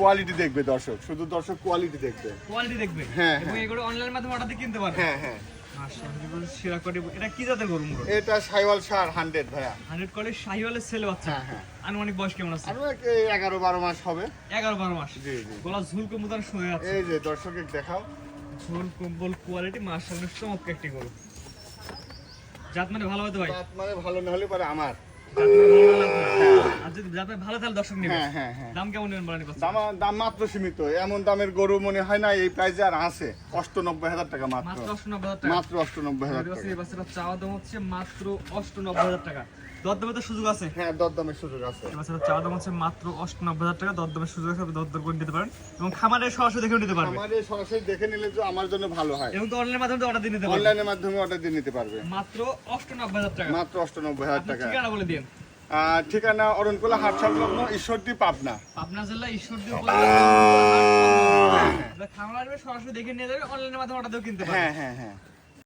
Quality দেখবে দর্শক, শুধু দর্শক কোয়ালিটি দেখবে। কোয়ালিটি দেখবে হ্যাঁ, এবং হ্যাঁ। এগুলো অনলাইনের মাধ্যমে অর্ডার দিয়ে কিনতে পারবে। হ্যাঁ হ্যাঁ, মাশাআল্লাহ, সেরা কোয়ালিটি। এটা কি জাতের গরু মুরগ? এটা সাইওয়াল সার 100 ভাইয়া। 100 কোয়ালিটি শাহিওয়ালের ছেলে বাচ্চা। হ্যাঁ হ্যাঁ, আনুমানিক বয়স কেমন আছে? আর 11-12 মাস হবে। 11-12 মাস। জি জি। গলা ঝুল কম্বল শুয়ে আছে। এই যে দর্শকে দেখাও, ঝুল কম্বল কোয়ালিটি মাশাআল্লাহ চমৎকার একটি গরু। জাত মানে ভালো হতে ভাই। দাঁত মানে ভালো না হলে পরে আমার। আর যদি জাত মানে ভালো তাহলে দর্শক নেবে। হ্যাঁ হ্যাঁ হ্যাঁ। দাম কেমন নেবেন বলেন? দাম মাত্র সীমিত, এমন দামের গরু মনে হয় না এই প্রাইসে আর আছে। 98,000 টাকা মাত্র। মাত্র 98,000 টাকা। মাত্র 98,000 টাকা। এই বাচ্চাটার চাওয়া দাম হচ্ছে মাত্র 98,000 টাকা। দরদামে তো সুযোগ আছে। হ্যাঁ, দরদামের সুযোগ আছে। এই বাচ্চাটার চাওয়া দাম হচ্ছে মাত্র 98,000 টাকা। দরদামের সুযোগ আছে, আপনি দরদর করে নিতে পারেন এবং খামারে সরাসরি দেখেও নিতে পারবেন। আমাদের সরাসরি দেখে নিলে তো আমার জন্য ভালো হয়। এবং তো অনলাইনের মাধ্যমে অর্ডার দিয়ে নিতে পারবেন। অনলাইনের মাধ্যমে অর্ডার দিয়ে নিতে পারবে। মাত্র 98,000 টাকা। মাত্র 98,000 আপনি টাকা। ঠিকানা বলে দিন। ঠিকানা অরণকুলা হাট সংলগ্ন ঈশ্বরদী, পাবনা। পাবনা জেলা ঈশ্বরদী উপজেলা। খামার আসবে, সরাসরি দেখে নিয়ে যাবে, অনলাইনের মাধ্যমে অর্ডার দিয়েও কিনতে পারবেন। হ্যাঁ হ্যাঁ হ্যাঁ।